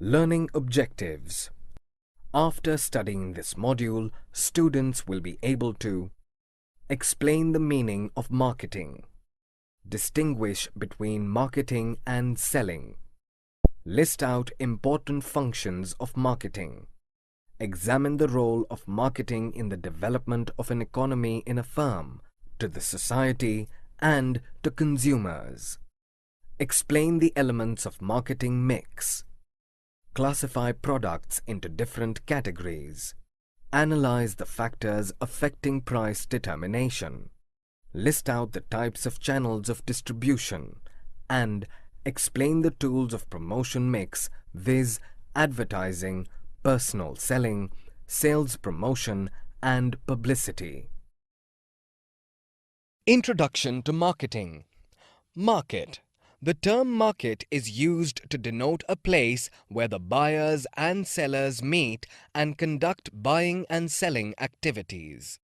Learning objectives. After studying this module, students will be able to explain the meaning of marketing, distinguish between marketing and selling, list out important functions of marketing, examine the role of marketing in the development of an economy in a firm, to the society, and to consumers. Explain the elements of marketing mix. Classify products into different categories. Analyze the factors affecting price determination. List out the types of channels of distribution. And explain the tools of promotion mix, viz. Advertising, personal selling, sales promotion, and publicity. Introduction to marketing. Market. The term market is used to denote a place where the buyers and sellers meet and conduct buying and selling activities.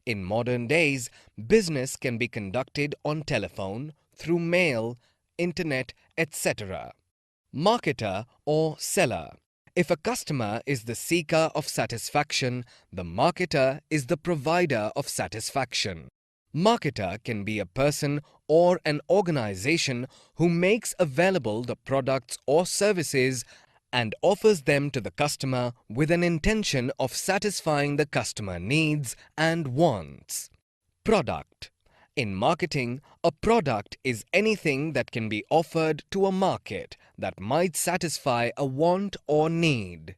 In modern days, business can be conducted on telephone, through mail, internet, etc. Marketer or seller. If a customer is the seeker of satisfaction, the marketer is the provider of satisfaction. Marketer can be a person or an organization who makes available the products or services and offers them to the customer with an intention of satisfying the customer needs and wants. Product. In marketing, a product is anything that can be offered to a market that might satisfy a want or need.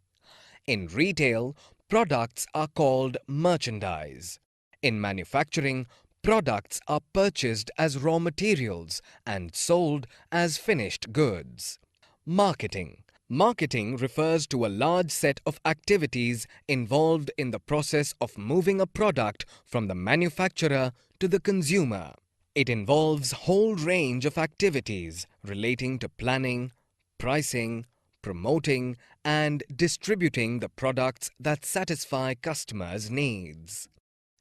In retail, products are called merchandise. In manufacturing, products are purchased as raw materials and sold as finished goods. Marketing. Marketing refers to a large set of activities involved in the process of moving a product from the manufacturer to the consumer. It involves a whole range of activities relating to planning, pricing, promoting, and distributing the products that satisfy customers' needs.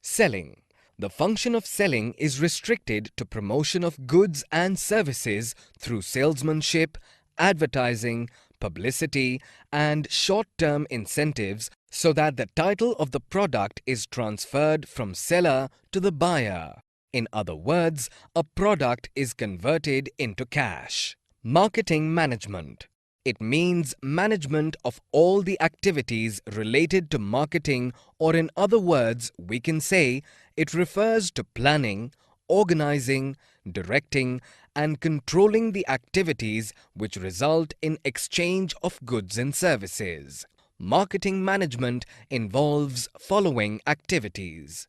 Selling. The function of selling is restricted to promotion of goods and services through salesmanship, advertising, publicity, and short-term incentives so that the title of the product is transferred from seller to the buyer. In other words, a product is converted into cash. Marketing management. It means management of all the activities related to marketing, or in other words, we can say it refers to planning, organizing, directing, and controlling the activities which result in exchange of goods and services. Marketing management involves following activities.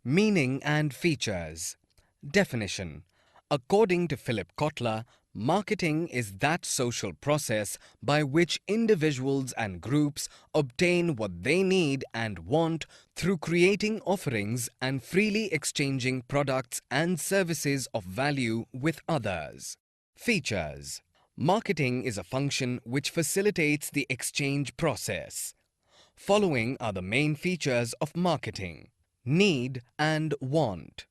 Meaning and features. Definition. According to Philip Kotler, marketing is that social process by which individuals and groups obtain what they need and want through creating offerings and freely exchanging products and services of value with others. Features. Marketing is a function which facilitates the exchange process. Following are the main features of marketing. Need and want.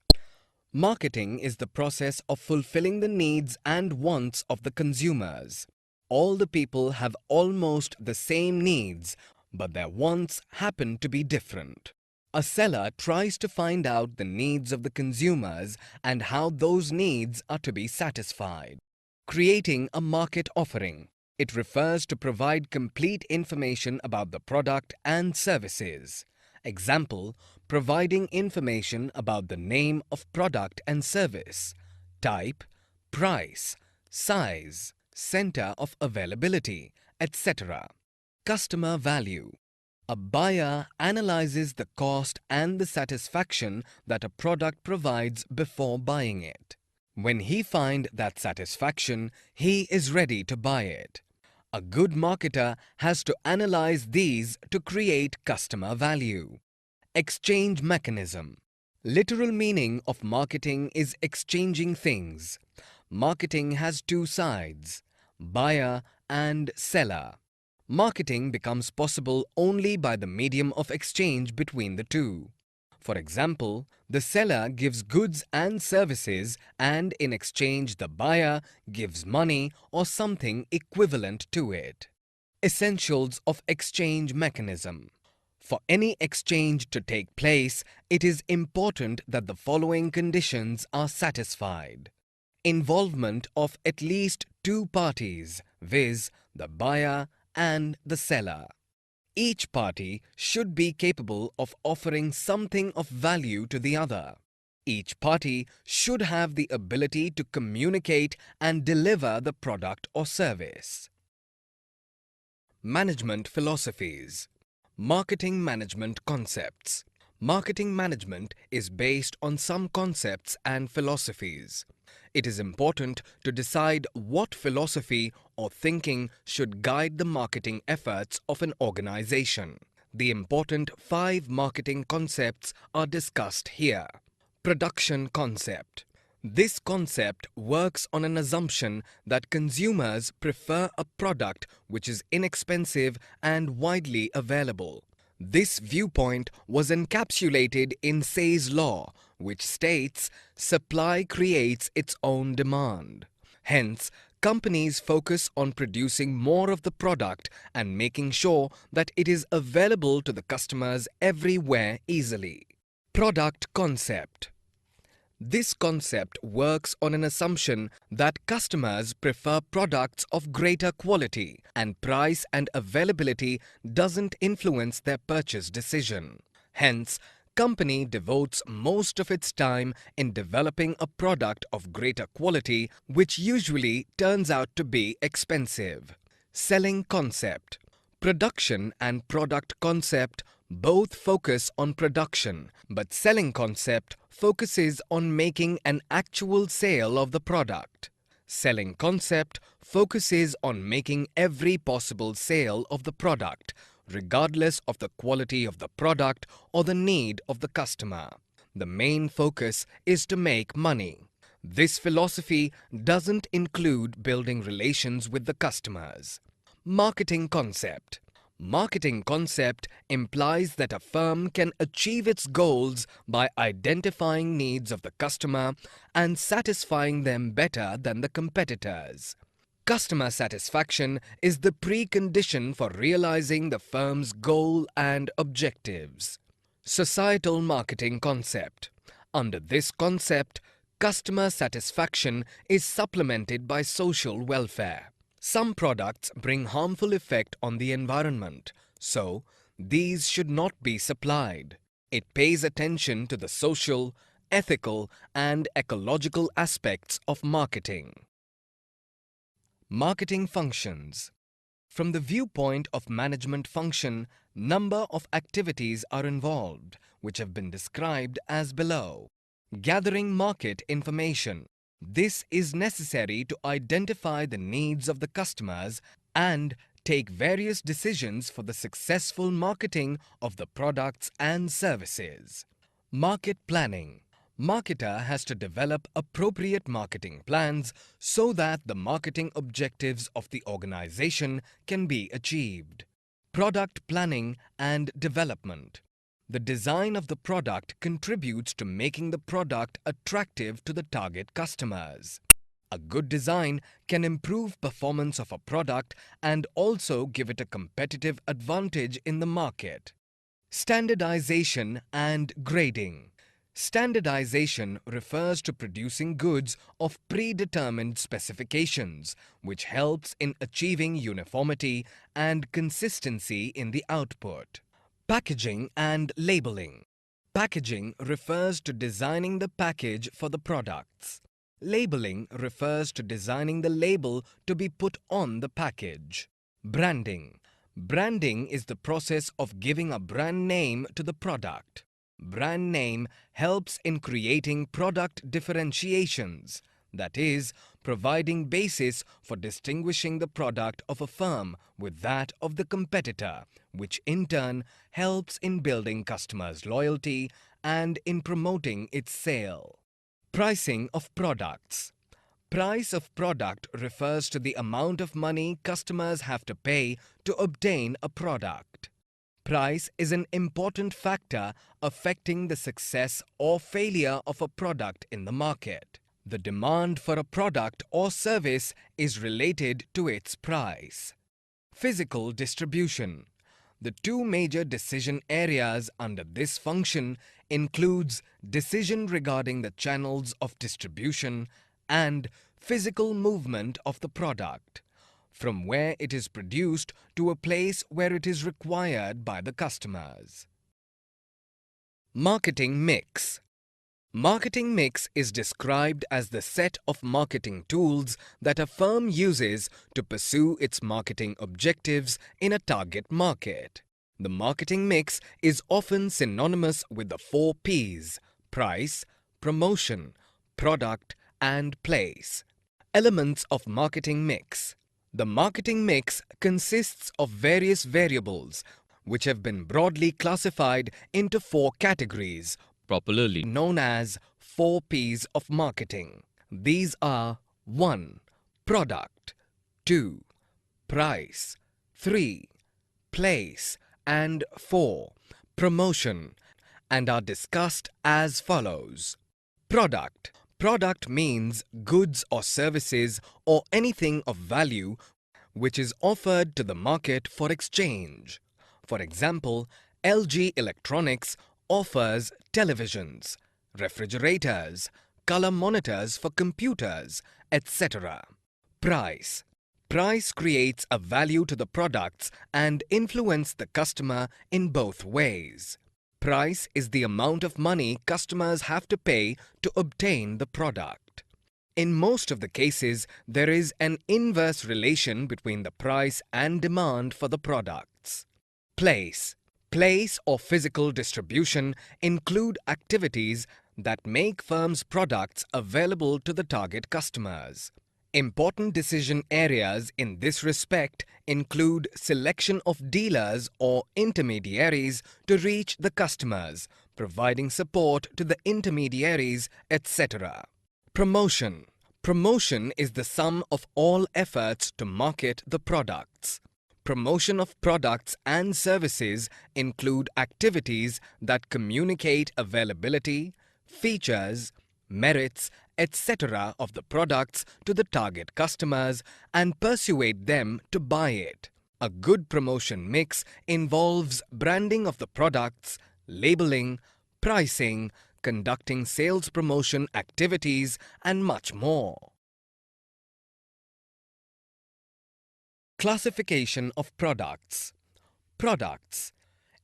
Marketing is the process of fulfilling the needs and wants of the consumers. All the people have almost the same needs, but their wants happen to be different. A seller tries to find out the needs of the consumers and how those needs are to be satisfied. Creating a market offering. It refers to provide complete information about the product and services. Example, providing information about the name of product and service, type, price, size, center of availability, etc. Customer value. A buyer analyzes the cost and the satisfaction that a product provides before buying it. When he finds that satisfaction, he is ready to buy it. A good marketer has to analyze these to create customer value. Exchange mechanism. Literal meaning of marketing is exchanging things. Marketing has two sides, buyer and seller. Marketing becomes possible only by the medium of exchange between the two. For example, the seller gives goods and services, and in exchange the buyer gives money or something equivalent to it. Essentials of exchange mechanism. For any exchange to take place, it is important that the following conditions are satisfied. Involvement of at least two parties, viz., the buyer and the seller. Each party should be capable of offering something of value to the other. Each party should have the ability to communicate and deliver the product or service. Management philosophies. Marketing management concepts. Marketing management is based on some concepts and philosophies. It is important to decide what philosophy or thinking should guide the marketing efforts of an organization. The important 5 marketing concepts are discussed here. Production concept. This concept works on an assumption that consumers prefer a product which is inexpensive and widely available. This viewpoint was encapsulated in Say's law, which states supply creates its own demand. Hence, companies focus on producing more of the product and making sure that it is available to the customers everywhere easily. Product concept. This concept works on an assumption that customers prefer products of greater quality, and price and availability doesn't influence their purchase decision. Hence, company devotes most of its time in developing a product of greater quality, which usually turns out to be expensive. Selling concept. Production and product concept both focus on production, but selling concept focuses on making an actual sale of the product. Selling concept focuses on making every possible sale of the product, regardless of the quality of the product or the need of the customer. The main focus is to make money. This philosophy doesn't include building relations with the customers. Marketing concept. Marketing concept implies that a firm can achieve its goals by identifying needs of the customer and satisfying them better than the competitors. Customer satisfaction is the precondition for realizing the firm's goal and objectives. Societal marketing concept. Under this concept, customer satisfaction is supplemented by social welfare. Some products bring harmful effect on the environment, so these should not be supplied. It pays attention to the social, ethical, and ecological aspects of marketing. Marketing functions. From the viewpoint of management function, number of activities are involved, which have been described as below. Gathering market information. This is necessary to identify the needs of the customers and take various decisions for the successful marketing of the products and services. Market planning. Marketer has to develop appropriate marketing plans so that the marketing objectives of the organization can be achieved. Product planning and development. The design of the product contributes to making the product attractive to the target customers. A good design can improve performance of a product and also give it a competitive advantage in the market. Standardization and grading. Standardization refers to producing goods of predetermined specifications, which helps in achieving uniformity and consistency in the output. Packaging and labeling. Packaging refers to designing the package for the products. Labeling refers to designing the label to be put on the package. Branding. Branding is the process of giving a brand name to the product. Brand name helps in creating product differentiations, that is, providing basis for distinguishing the product of a firm with that of the competitor, which in turn helps in building customers' loyalty and in promoting its sale. Pricing of products. Price of product refers to the amount of money customers have to pay to obtain a product. Price is an important factor affecting the success or failure of a product in the market. The demand for a product or service is related to its price. Physical distribution. The two major decision areas under this function includes decision regarding the channels of distribution and physical movement of the product, from where it is produced to a place where it is required by the customers. Marketing mix. Marketing mix is described as the set of marketing tools that a firm uses to pursue its marketing objectives in a target market. The marketing mix is often synonymous with the 4 P's: price, promotion, product, and place. Elements of marketing mix. The marketing mix consists of various variables which have been broadly classified into 4 categories, popularly known as 4 P's of marketing. These are 1. Product, 2. Price, 3. Place, and 4. Promotion, and are discussed as follows. Product. Product means goods or services or anything of value which is offered to the market for exchange. For example, LG Electronics offers televisions, refrigerators, color monitors for computers, etc. Price. Price creates a value to the products and influence the customer in both ways. Price is the amount of money customers have to pay to obtain the product. In most of the cases, there is an inverse relation between the price and demand for the products. Place. Place or physical distribution include activities that make firms' products available to the target customers. Important decision areas in this respect include selection of dealers or intermediaries to reach the customers, providing support to the intermediaries, etc. Promotion. Promotion is the sum of all efforts to market the products. Promotion of products and services include activities that communicate availability, features, merits, etc. of the products to the target customers and persuade them to buy it. A good promotion mix involves branding of the products, labeling, pricing, conducting sales promotion activities, and much more. Classification of products. Products.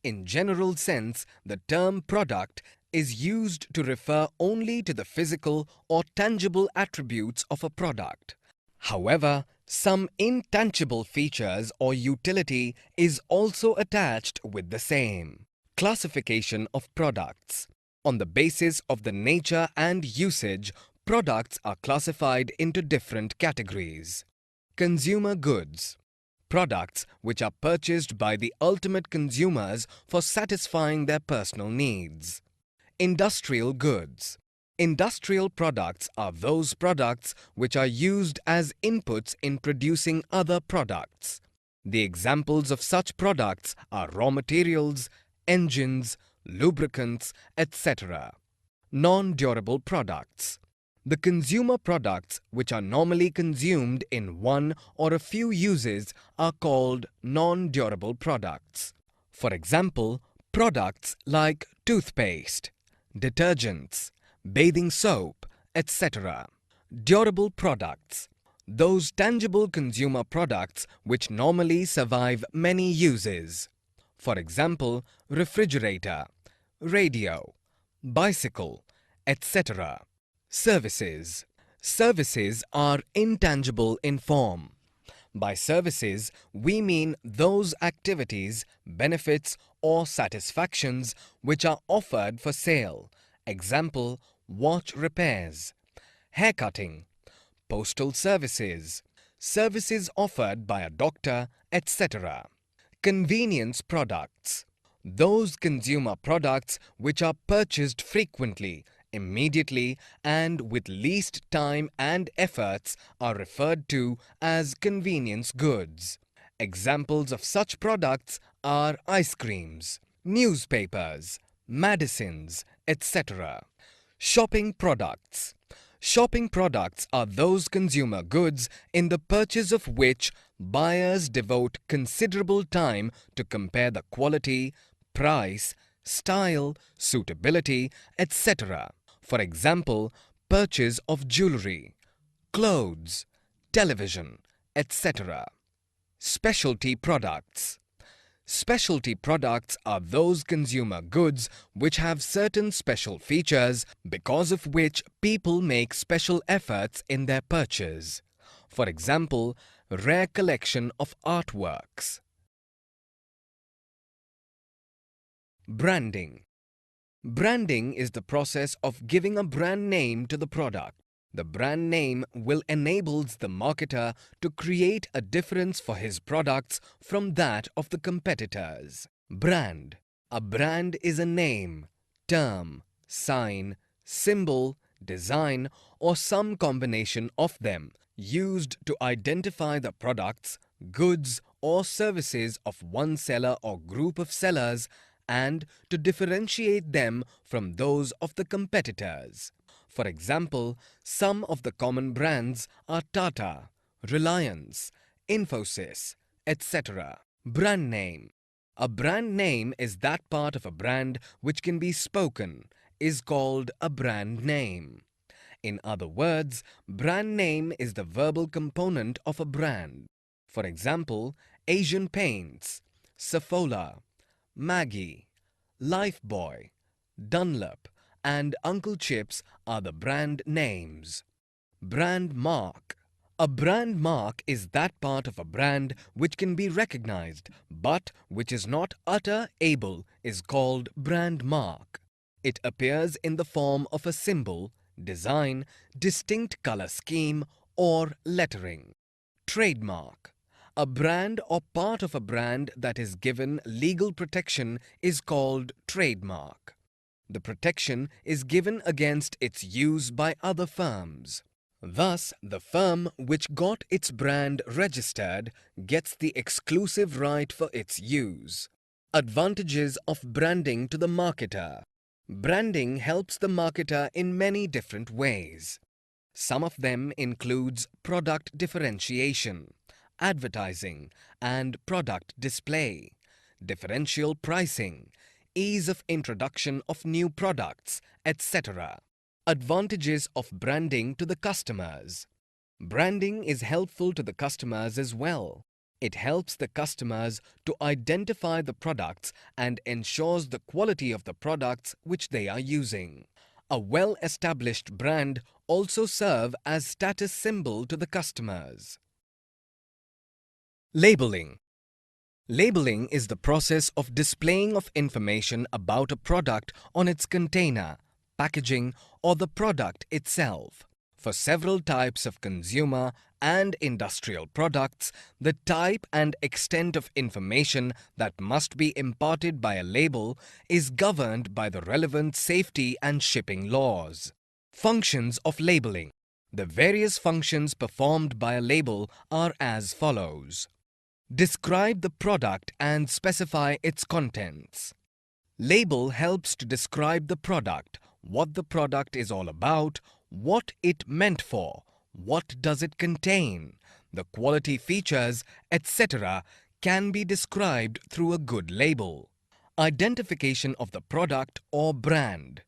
In general sense, the term product is used to refer only to the physical or tangible attributes of a product. However, some intangible features or utility is also attached with the same. Classification of products. On the basis of the nature and usage, products are classified into different categories. Consumer goods. Products which are purchased by the ultimate consumers for satisfying their personal needs. Industrial goods. Industrial products are those products which are used as inputs in producing other products. The examples of such products are raw materials, engines, lubricants, etc. Non-durable products. The consumer products which are normally consumed in one or a few uses are called non-durable products. For example, products like toothpaste, detergents, bathing soap, etc. Durable products. Those tangible consumer products which normally survive many uses. For example, refrigerator, radio, bicycle, etc. Services. Services are intangible in form. By services, we mean those activities, benefits, or satisfactions which are offered for sale. Example, watch repairs, haircutting, postal services, services offered by a doctor, etc. Convenience products. Those consumer products which are purchased frequently, immediately, and with least time and efforts are referred to as convenience goods. Examples of such products are ice creams, newspapers, medicines, etc. Shopping products. Shopping products are those consumer goods in the purchase of which buyers devote considerable time to compare the quality, price, style, suitability, etc. For example, purchase of jewelry, clothes, television, etc. Specialty products. Specialty products are those consumer goods which have certain special features because of which people make special efforts in their purchase. For example, rare collection of artworks. Branding. Branding is the process of giving a brand name to the product. The brand name will enables the marketer to create a difference for his products from that of the competitors. Brand. A brand is a name, term, sign, symbol, design, or some combination of them used to identify the products, goods, or services of one seller or group of sellers and to differentiate them from those of the competitors. For example, some of the common brands are Tata, Reliance, Infosys, etc. Brand name. A brand name is that part of a brand which can be spoken, is called a brand name. In other words, brand name is the verbal component of a brand. For example, Asian Paints, Saffola, Maggie, Lifebuoy, Dunlop, and Uncle Chips are the brand names. Brand mark. A brand mark is that part of a brand which can be recognized but which is not utter-able is called brand mark. It appears in the form of a symbol, design, distinct color scheme, or lettering. Trademark. A brand or part of a brand that is given legal protection is called trademark. The protection is given against its use by other firms. Thus, the firm which got its brand registered gets the exclusive right for its use. Advantages of branding to the marketer. Branding helps the marketer in many different ways. Some of them includes product differentiation, advertising and product display, differential pricing, ease of introduction of new products, etc. Advantages of branding to the customers. Branding is helpful to the customers as well. It helps the customers to identify the products and ensures the quality of the products which they are using. A well-established brand also serve as status symbol to the customers. Labeling. Labeling is the process of displaying of information about a product on its container, packaging, or the product itself. For several types of consumer and industrial products, the type and extent of information that must be imparted by a label is governed by the relevant safety and shipping laws. Functions of labeling. The various functions performed by a label are as follows. Describe the product and specify its contents. Label helps to describe the product, what the product is all about, what it meant for, what does it contain, the quality features, etc. can be described through a good label. Identification of the product or brand.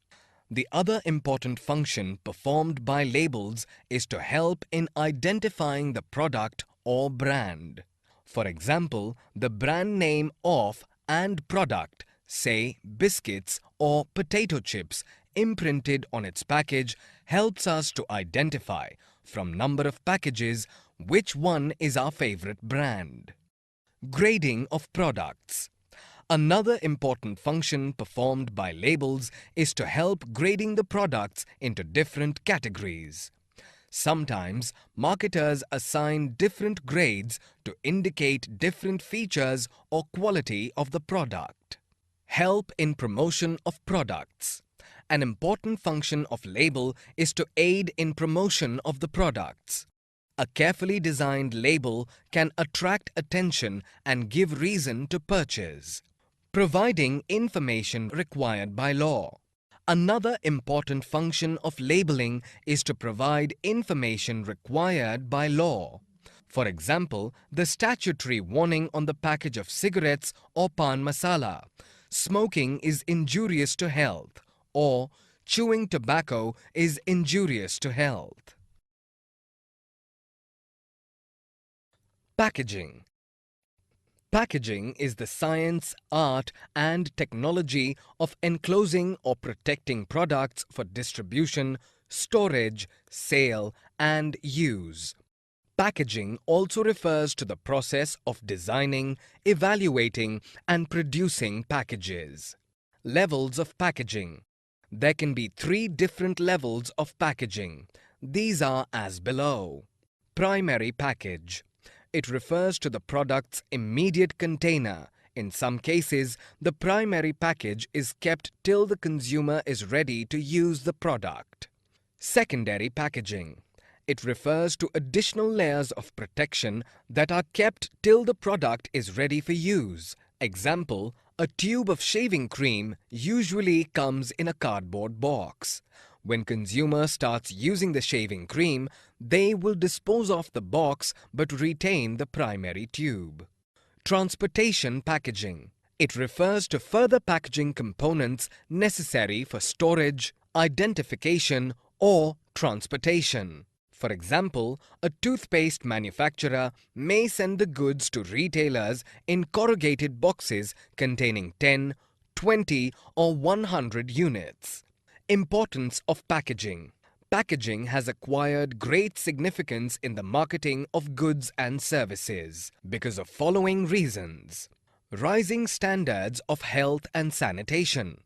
The other important function performed by labels is to help in identifying the product or brand. For example, the brand name of and product, say biscuits or potato chips, imprinted on its package helps us to identify, from number of packages, which one is our favorite brand. Grading of products. Another important function performed by labels is to help grading the products into different categories. Sometimes, marketers assign different grades to indicate different features or quality of the product. Help in promotion of products. An important function of label is to aid in promotion of the products. A carefully designed label can attract attention and give reason to purchase, providing information required by law. Another important function of labeling is to provide information required by law. For example, the statutory warning on the package of cigarettes or pan masala, "Smoking is injurious to health," or "Chewing tobacco is injurious to health." Packaging. Packaging is the science, art, and technology of enclosing or protecting products for distribution, storage, sale, and use. Packaging also refers to the process of designing, evaluating, and producing packages. Levels of packaging. There can be 3 different levels of packaging. These are as below. Primary package. It refers to the product's immediate container. In some cases, the primary package is kept till the consumer is ready to use the product. Secondary packaging. It refers to additional layers of protection that are kept till the product is ready for use. Example, a tube of shaving cream usually comes in a cardboard box. When consumer starts using the shaving cream, they will dispose of the box but retain the primary tube. Transportation packaging. It refers to further packaging components necessary for storage, identification, or transportation. For example, a toothpaste manufacturer may send the goods to retailers in corrugated boxes containing 10, 20, or 100 units. Importance of packaging. Packaging has acquired great significance in the marketing of goods and services because of following reasons. Rising standards of health and sanitation.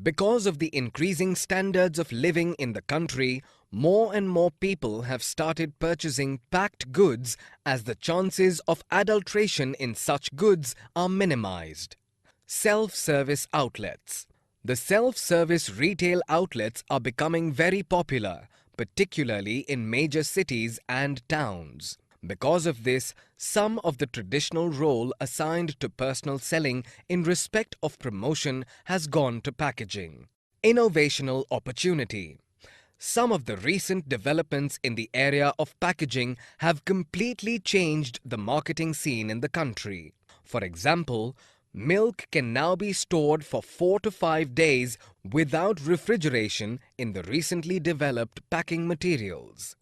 Because of the increasing standards of living in the country, more and more people have started purchasing packed goods as the chances of adulteration in such goods are minimized. Self-service outlets. The self-service retail outlets are becoming very popular, particularly in major cities and towns. Because of this, some of the traditional role assigned to personal selling in respect of promotion has gone to packaging. Innovational opportunity. Some of the recent developments in the area of packaging have completely changed the marketing scene in the country. For example, milk can now be stored for 4 to 5 days without refrigeration in the recently developed packing materials.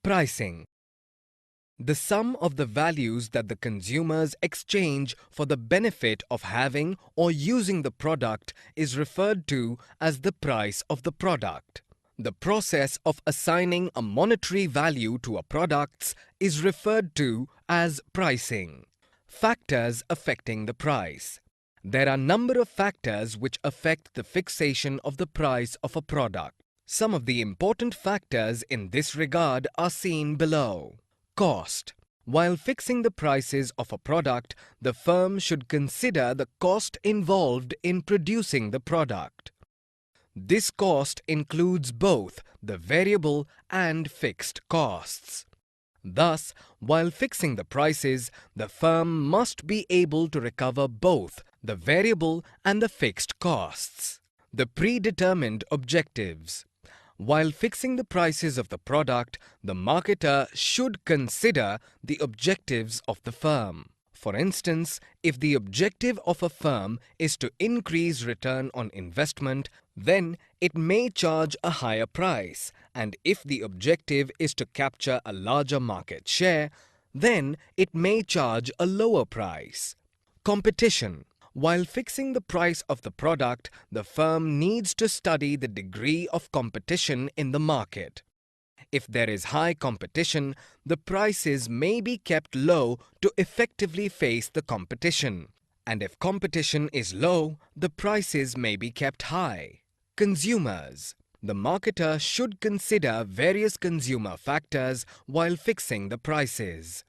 Pricing. The sum of the values that the consumers exchange for the benefit of having or using the product is referred to as the price of the product. The process of assigning a monetary value to a product is referred to as pricing. Factors affecting the price. There are a number of factors which affect the fixation of the price of a product. Some of the important factors in this regard are seen below. Cost. While fixing the prices of a product, the firm should consider the cost involved in producing the product. This cost includes both the variable and fixed costs. Thus, while fixing the prices, the firm must be able to recover both the variable and the fixed costs. The predetermined objectives. While fixing the prices of the product, the marketer should consider the objectives of the firm. For instance, if the objective of a firm is to increase return on investment, then it may charge a higher price, and if the objective is to capture a larger market share, then it may charge a lower price. Competition. While fixing the price of the product, the firm needs to study the degree of competition in the market. If there is high competition, the prices may be kept low to effectively face the competition. And if competition is low, the prices may be kept high. Consumers. The marketer should consider various consumer factors while fixing the prices.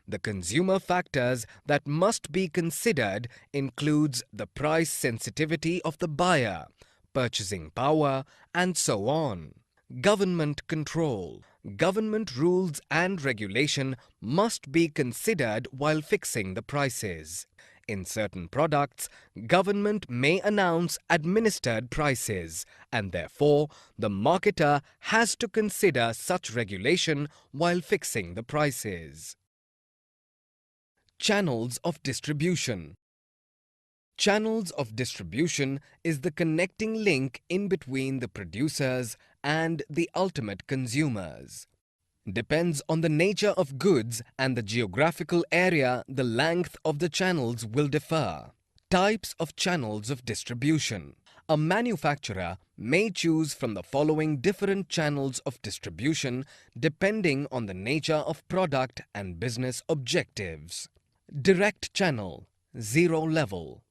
The consumer factors that must be considered includes the price sensitivity of the buyer, purchasing power, and so on. Government control. Government rules and regulation must be considered while fixing the prices. In certain products, government may announce administered prices, and therefore the marketer has to consider such regulation while fixing the prices. Channels of distribution. Channels of distribution is the connecting link in between the producers and the ultimate consumers. Depends on the nature of goods and the geographical area, the length of the channels will differ. Types of channels of distribution. A manufacturer may choose from the following different channels of distribution depending on the nature of product and business objectives. Direct channel, zero level.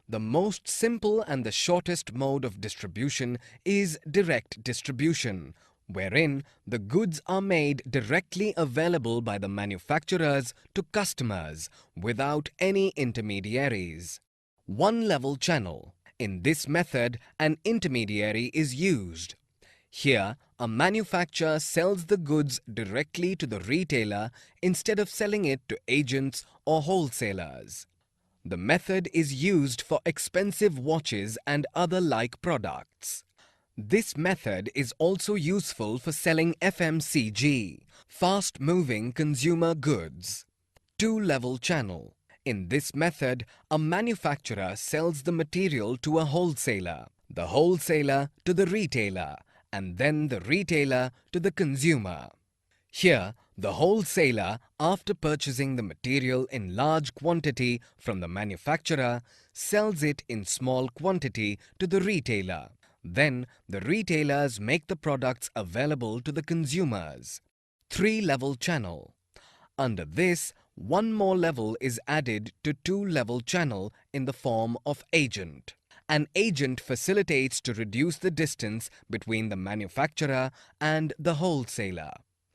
The most simple and the shortest mode of distribution is direct distribution, wherein the goods are made directly available by the manufacturers to customers without any intermediaries. One-level channel. In this method, an intermediary is used. Here, a manufacturer sells the goods directly to the retailer instead of selling it to agents or wholesalers. The method is used for expensive watches and other like products. This method is also useful for selling FMCG, fast-moving consumer goods. Two-level channel. In this method, a manufacturer sells the material to a wholesaler, the wholesaler to the retailer, and then the retailer to the consumer. Here, the wholesaler, after purchasing the material in large quantity from the manufacturer, sells it in small quantity to the retailer. Then, the retailers make the products available to the consumers. Three-level channel. Under this, one more level is added to two-level channel in the form of agent. An agent facilitates to reduce the distance between the manufacturer and the wholesaler.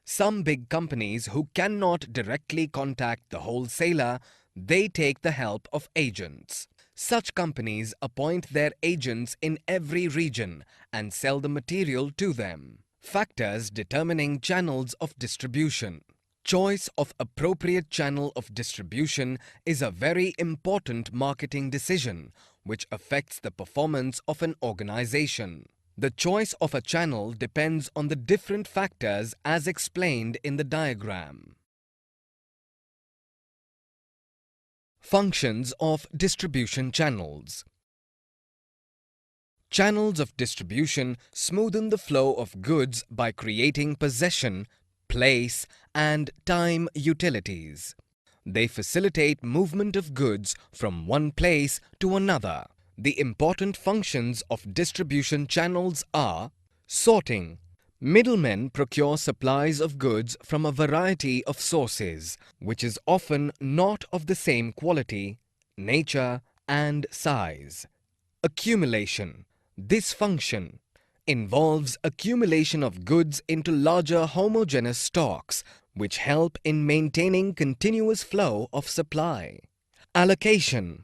Some big companies who cannot directly contact the wholesaler, they take the help of agents. Such companies appoint their agents in every region and sell the material to them. Factors determining channels of distribution. Choice of appropriate channel of distribution is a very important marketing decision which affects the performance of an organization. The choice of a channel depends on the different factors as explained in the diagram. Functions of distribution channels. Channels of distribution smoothen the flow of goods by creating possession, place, and time utilities. They facilitate movement of goods from one place to another. The important functions of distribution channels are sorting. Middlemen procure supplies of goods from a variety of sources, which is often not of the same quality, nature, and size. Accumulation. This function involves accumulation of goods into larger homogeneous stocks, which help in maintaining continuous flow of supply. Allocation.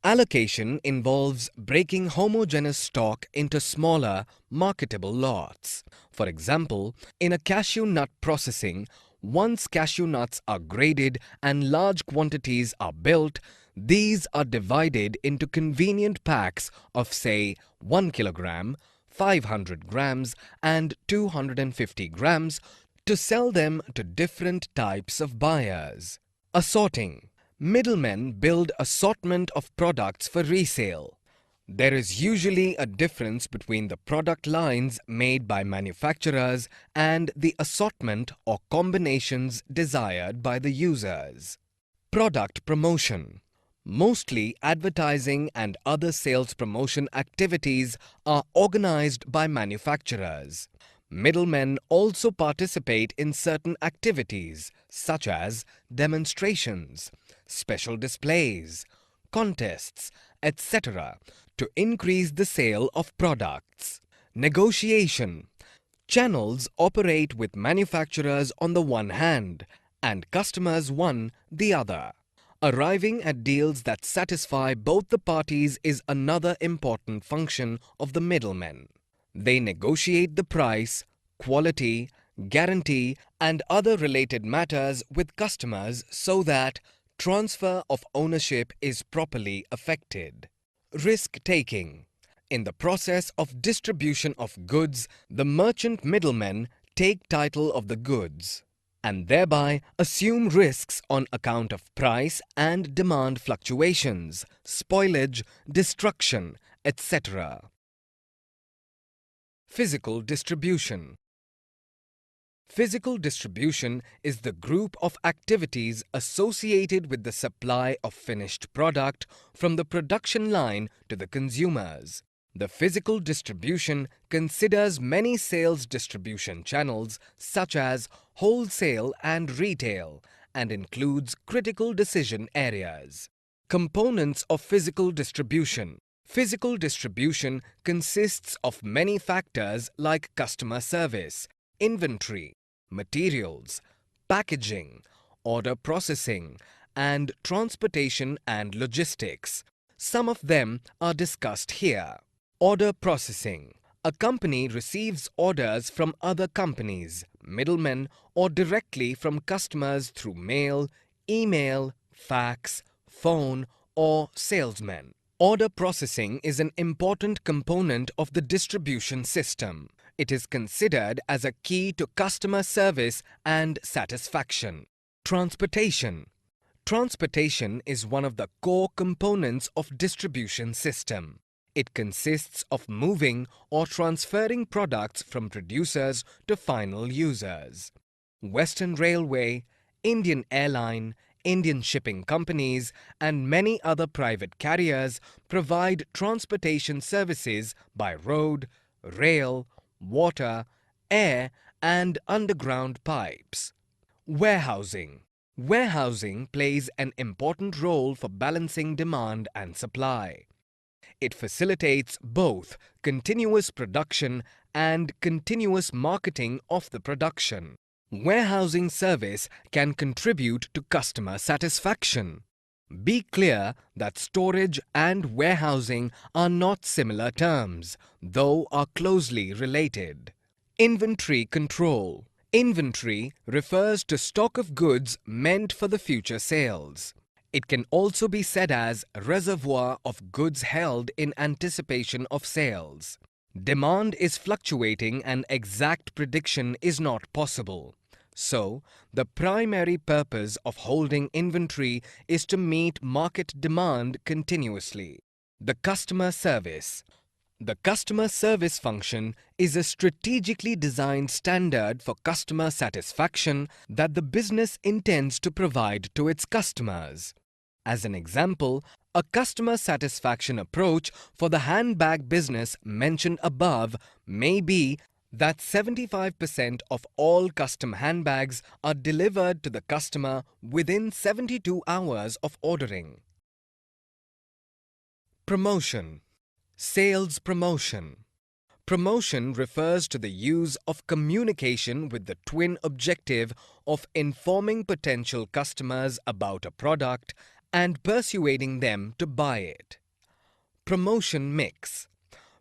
Allocation involves breaking homogeneous stock into smaller, marketable lots. For example, in a cashew nut processing, once cashew nuts are graded and large quantities are built, these are divided into convenient packs of, say, 1 kilogram, 500 grams, and 250 grams to sell them to different types of buyers. Assorting. Middlemen build assortment of products for resale. There is usually a difference between the product lines made by manufacturers and the assortment or combinations desired by the users. Product promotion. Mostly advertising and other sales promotion activities are organized by manufacturers. Middlemen also participate in certain activities such as demonstrations, special displays, contests, etc. to increase the sale of products. Negotiation. Channels operate with manufacturers on the one hand and customers on the other. Arriving at deals that satisfy both the parties is another important function of the middlemen. They negotiate the price, quality, guarantee, and other related matters with customers so that transfer of ownership is properly effected. Risk-taking. In the process of distribution of goods, the merchant middlemen take title of the goods and thereby assume risks on account of price and demand fluctuations, spoilage, destruction, etc. Physical distribution. Physical distribution is the group of activities associated with the supply of finished product from the production line to the consumers. The physical distribution considers many sales distribution channels such as wholesale and retail and includes critical decision areas. Components of physical distribution. Physical distribution consists of many factors like customer service, inventory, materials, packaging, order processing, and transportation and logistics. Some of them are discussed here. Order processing. A company receives orders from other companies, middlemen, or directly from customers through mail, email, fax, phone, or salesmen. Order processing is an important component of the distribution system. It is considered as a key to customer service and satisfaction. Transportation. Transportation is one of the core components of distribution system. It consists of moving or transferring products from producers to final users. Western Railway, Indian Airline, Indian shipping companies, and many other private carriers provide transportation services by road, rail, water, air, and underground pipes. Warehousing. Warehousing plays an important role for balancing demand and supply. It facilitates both continuous production and continuous marketing of the production. Warehousing service can contribute to customer satisfaction. Be clear that storage and warehousing are not similar terms, though are closely related. Inventory control. Inventory refers to stock of goods meant for the future sales. It can also be said as a reservoir of goods held in anticipation of sales. Demand is fluctuating and exact prediction is not possible. So, the primary purpose of holding inventory is to meet market demand continuously. The customer service. The customer service function is a strategically designed standard for customer satisfaction that the business intends to provide to its customers. As an example, a customer satisfaction approach for the handbag business mentioned above may be that 75% of all custom handbags are delivered to the customer within 72 hours of ordering. Promotion. Sales promotion. Promotion refers to the use of communication with the twin objective of informing potential customers about a product and persuading them to buy it. Promotion mix.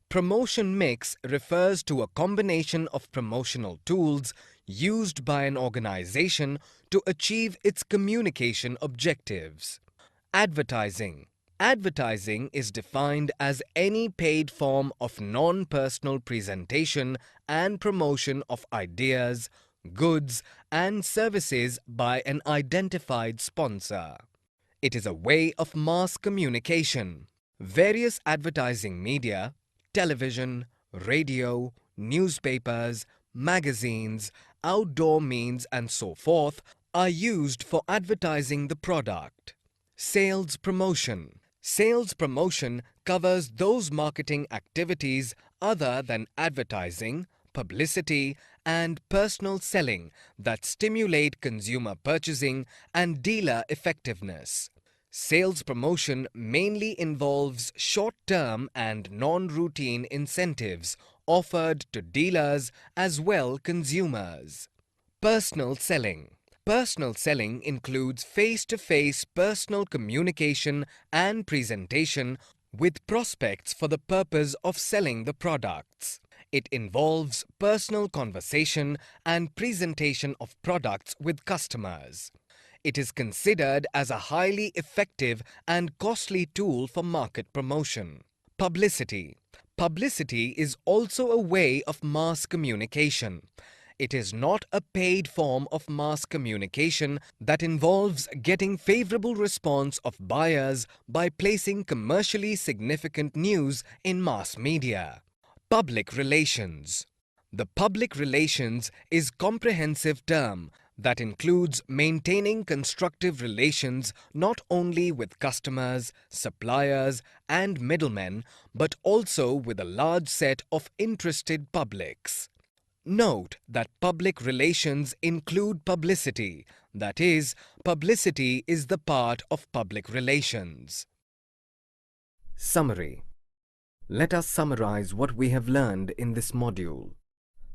Promotion mix refers to a combination of promotional tools used by an organization to achieve its communication objectives. Advertising. Advertising is defined as any paid form of non-personal presentation and promotion of ideas, goods, and services by an identified sponsor. It is a way of mass communication. Various advertising media, television, radio, newspapers, magazines, outdoor means and so forth are used for advertising the product. Sales promotion. Sales promotion covers those marketing activities other than advertising, publicity, and personal selling that stimulate consumer purchasing and dealer effectiveness. Sales promotion mainly involves short-term and non-routine incentives offered to dealers as well consumers. Personal selling. Personal selling includes face-to-face personal communication and presentation with prospects for the purpose of selling the products. It involves personal conversation and presentation of products with customers. It is considered as a highly effective and costly tool for market promotion. Publicity. Publicity is also a way of mass communication. It is not a paid form of mass communication that involves getting favorable response of buyers by placing commercially significant news in mass media. Public relations. The public relations is a comprehensive term that includes maintaining constructive relations not only with customers, suppliers and middlemen, but also with a large set of interested publics. Note that public relations include publicity, that is, publicity is the part of public relations. Summary. Let us summarize what we have learned in this module.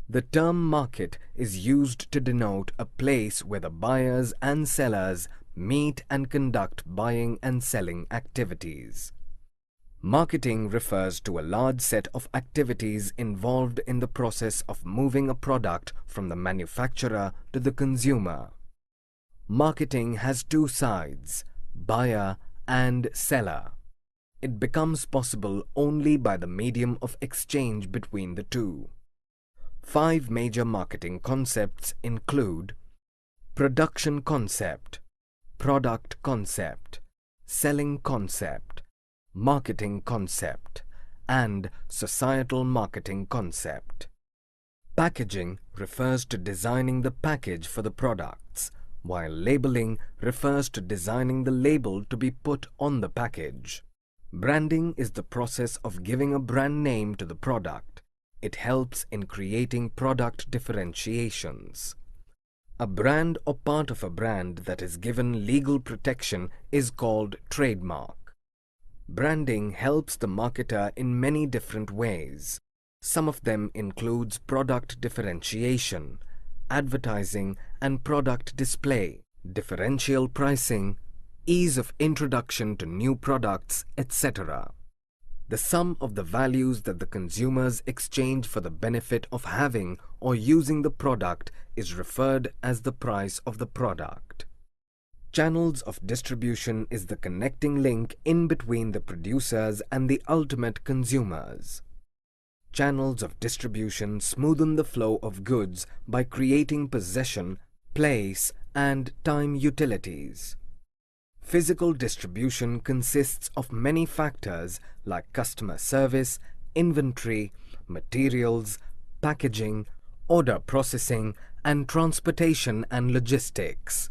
The term market is used to denote a place where the buyers and sellers meet and conduct buying and selling activities. Marketing refers to a large set of activities involved in the process of moving a product from the manufacturer to the consumer. Marketing has two sides, buyer and seller. It becomes possible only by the medium of exchange between the two. 5 major marketing concepts include production concept, product concept, selling concept, marketing concept, and societal marketing concept. Packaging refers to designing the package for the products, while labeling refers to designing the label to be put on the package. Branding is the process of giving a brand name to the product. It helps in creating product differentiations. A brand or part of a brand that is given legal protection is called trademark. Branding helps the marketer in many different ways. Some of them includes product differentiation, advertising and product display, differential pricing, ease of introduction to new products, etc. The sum of the values that the consumers exchange for the benefit of having or using the product is referred as the price of the product. Channels of distribution is the connecting link in between the producers and the ultimate consumers. Channels of distribution smoothen the flow of goods by creating possession, place, and time utilities. Physical distribution consists of many factors like customer service, inventory, materials, packaging, order processing, and transportation and logistics.